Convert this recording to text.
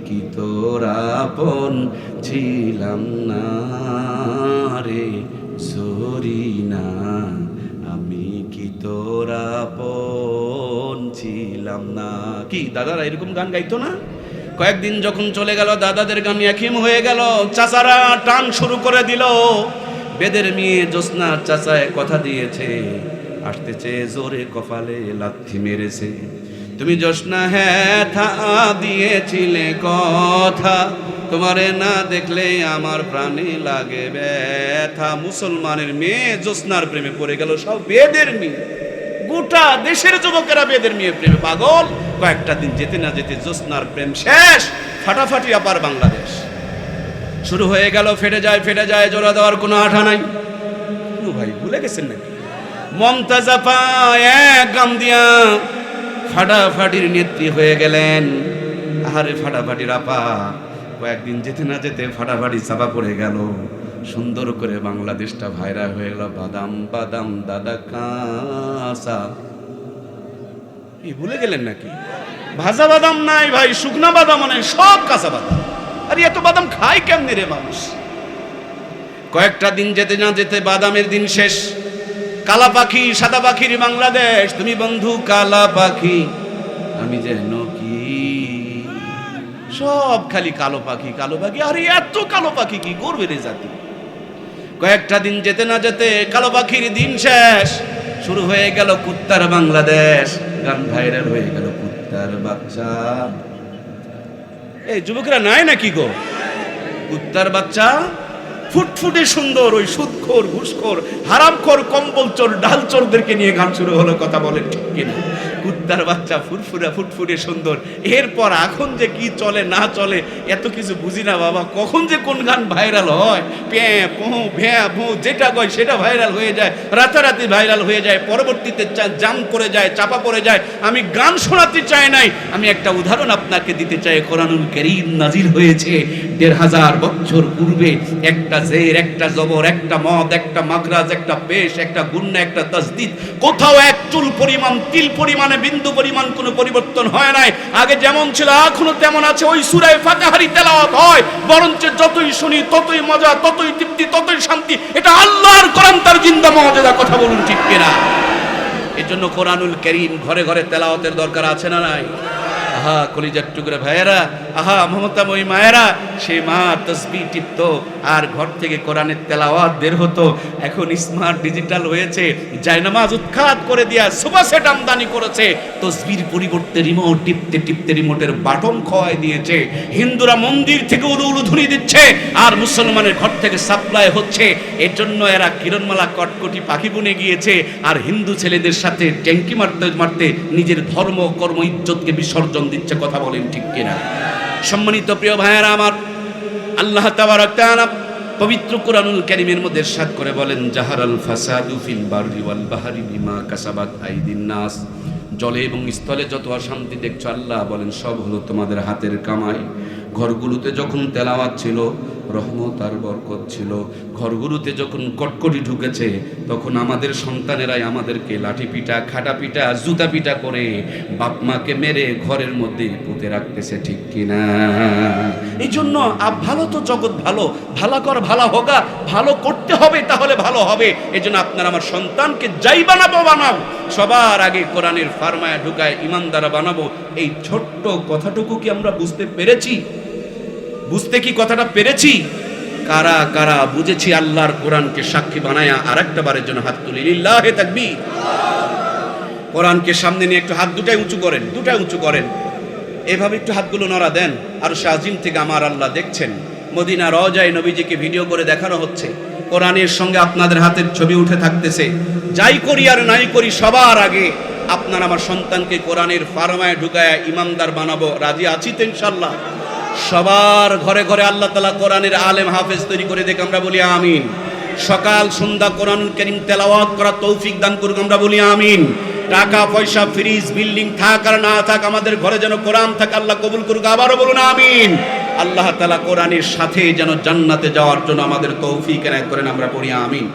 কি তোর আপন ছিলাম না রে জরিনা, আমি কি তোর আপন ছিলাম না। কি দাদারা এরকম গান গাইতো না? কয়েকদিন যখন চলে গেল, দাদাদের গান একহিম হয়ে গেল, চাচারা টান শুরু করে দিল। বেদের মেয়ে জ্যোৎস্নার চাচায় কথা দিয়েছে, আসতেছে জোরে কপালে লাথি মেরেছে। তুমি জ্যোৎস্না হ্যাঁ থা দিয়েছিলে কথা, তোমারে না দেখলে আমার প্রাণে লাগে ব্যথা। মুসলমানের মেয়ে জ্যোৎস্নার প্রেমে পড়ে গেল, সব বেদের মেয়ে। গোটা দেশের যুবকেরা বেদের মেয়ে প্রেমে পাগল। কয়েকটা দিন যেতে না যেতে জ্যোৎস্নার প্রেম শেষ, ফাটাফাটি আপার বাংলাদেশ শুরু হয়ে গেল। ফেটে যায় জোড়া দেওয়ার কোনো আঠা নাই। ভাই ভুলে গেছেন নাকি? মমতাজ আপা এক গান দিয়া ফাটাফাটির নেত্রী হয়ে গেলেন। আহারে ফাটাফাটির আপা, কয়েকদিন যেতে না যেতে ফাটাফাটি চাপা পড়ে গেল। সুন্দর করে বাংলাদেশটা ভাইরাল হয়ে গেল। বাদাম বাদাম দাদা কাঁচা। এই ভুলে গেলেন নাকি? ভাজা বাদাম নাই ভাই, শুকনা বাদাম নাই, সব কাঁচা বাদাম। আরে এত বাদাম খায় কেমনে রে মানুষ? কয়েকটা দিন যেতে না যেতে বাদামের দিন শেষ। কালা পাখি সাদা পাখির বাংলাদেশ, তুমি বন্ধু কালা পাখি আমি যেন কি, সব খালি কালো পাখি কালো পাখি। আরে এত কালো পাখি কি করবে রে জাতি? কয়েকটা দিন যেতে না যেতে কালো পাখির দিন শেষ, শুরু হয়ে গেল কুত্তার বাংলাদেশ। গান ভাইরাল হয়ে গেল কুত্তার বাচ্চা। এই যুবকরা নাই নাকি গো? কুত্তার বাচ্চা ফুটফুটে সুন্দর, ওই সুদখোর ঘুষখোর হারামখোর কম্বল চোর ডাল চোরদেরকে নিয়ে গান শুরু হলো। কথা বলেন ঠিক কিনা? কুত্তার বাচ্চা ফুটফুটে সুন্দর। এরপর এখন যে কি চলে না চলে এত কিছু বুঝি না বাবা। কখন যে কোন গান ভাইরাল হয়, প্যাঁ পোঁ ভ্যাঁ ভোঁ যেটা কয় সেটা ভাইরাল হয়ে যায়, রাতারাতি ভাইরাল হয়ে যায়, পরবর্তীতে জাম করে যায়, চাপা পড়ে যায়। আমি গান শোনাতে চাই নাই, আমি একটা উদাহরণ আপনাকে দিতে চাই। কোরআনুল কারীম নাজিল হয়েছে 1500 বছর পূর্বে। একটা জের, একটা জবর, একটা মদ, একটা মাখরাজ, একটা পেশ, একটা গুন্না, একটা তাসদীদ, কোথাও এক চুল পরিমাণ, তিল পরিমাণে, বিন্দু পরিমাণ কোনো পরিবর্তন হয় নাই। আগে যেমন ছিল এখনো তেমন আছে। ওই সূরা ফাতিহারই তেলাওয়াত হয়, বরঞ্চ যতই শুনি ততই মজা, ততই তৃপ্তি, ততই শান্তি। এটা আল্লাহর কোরআন, তার জিন্দা মুআজিজা। কথা বলুন ঠিক কিনা? এজন্য কোরআনুল কারীম ঘরে ঘরে তেলাওয়াতের দরকার আছে না নাই? আহা কলিজার টুকরা ভাইয়েরা, আহা মমতাময়ী মায়েরা, সেই মা তাসবিহ টিপতো আর ঘর থেকে কোরআনের তেলাওয়াত বের হতো। এখন স্মার্ট ডিজিটাল হয়েছে, জায়নামাজ উৎখাত করে দিয়া সুপার সেট আমদানি করেছে। তাসবির পরিবর্তে রিমোট টিপতে টিপতে রিমোটের বাটন খোয়াই দিয়েছে। হিন্দুরা মন্দির থেকে উলুধ্বনি দিচ্ছে আর মুসলমানের ঘর থেকে সাপ্লাই হচ্ছে। এর জন্য এরা কিরণমালা কটকটি পাখি বুনে গিয়েছে আর হিন্দু ছেলেদের সাথে ট্যাঙ্কি মারতে মারতে নিজের ধর্ম কর্ম ইজ্জতকে বিসর্জন দিচ্ছে। কথা বলেন ঠিক কিনা? সম্মানিত প্রিয় ভাইয়েরা আমার, আল্লাহ তাবারক তাআলা পবিত্র কোরআনুল কারীমের মধ্যে ইরশাদ করে বলেন, জাহারাল ফাসাদু ফিল বাররি ওয়াল বাহরি বিমা কাসাবাত আইদিন নাস। জলে এবং স্থলে যত অশান্তি দেখছো, আল্লাহ বলেন সব হলো তোমাদের হাতের কামাই। ঘরগুলোতে যখন তেলাওয়াত ছিল, রহমত আর বরকত ছিল। ঘরগুলোতে যখন কটকটি ঢুকেছে, তখন আমাদের সন্তানেরাই আমাদেরকে লাঠি পিটা, খাটা পিটা, জুতা পিটা করে বাপ মাকে মেরে ঘরের মধ্যে পুঁতে রাখতেছে। ঠিক কিনা? এই জন্য ভালো তো জগৎ ভালো, ভালো কর ভালো হোগা, ভালো করতে হবে তাহলে ভালো হবে। এই জন্য আপনারা আমার সন্তানকে যাই বানাবো বানাও, সবার আগে কোরআনের ফারমায়া ঢুকায় ইমানদারা বানাবো। এই ছোট্ট কথাটুকু কি আমরা বুঝতে পেরেছি? বুঝতে কি কথাটা পেরেছি? কারা কারা বুঝেছি আল্লাহর কোরআনকে সাক্ষী বানায়া? আরেকটা বারের জন্য হাত তুলি, লিল্লাহে তাকবীর। কোরআনকে সামনে নিয়ে একটু হাত দুটাই উঁচু করেন, দুটাই উঁচু করেন, এভাবে একটু হাতগুলো নড়া দেন। আর শাহজিম থেকে আমার আল্লাহ দেখছেন, মদিনা রওজায় নবীজিকে ভিডিও করে দেখানো হচ্ছে। কোরআনের সঙ্গে আপনাদের হাতের ছবি উঠে থাকতেছে। যাই করি আর নাই করি, সবার আগে আপনার আমার সন্তানকে কোরআনের ফারমায় ঢুকায়া ইমানদার বানাবো। রাজি আছি তো ইনশাআল্লাহ? সবার ঘরে ঘরে আল্লাহ তাআলা কোরআনের আলেম হাফেজ তৈরি করে দেখ, আমরা বলি আমিন। সকাল সন্ধ্যা কোরআনুল কারীম তেলাওয়াত করার তৌফিক দান করুক, আমরা বলি আমিন। টাকা পয়সা, ফ্রিজ, বিল্ডিং থাক আর না থাক, আমাদের ঘরে যেন কোরআন থাকে, আল্লাহ কবুল করুক, আবারও বলুন আমিন। আল্লাহ তাআলা কোরআনের সাথে যেন জান্নাতে যাওয়ার জন্য আমাদের তৌফিক এনায়েত করেন, আমরা পড়ি আমিন।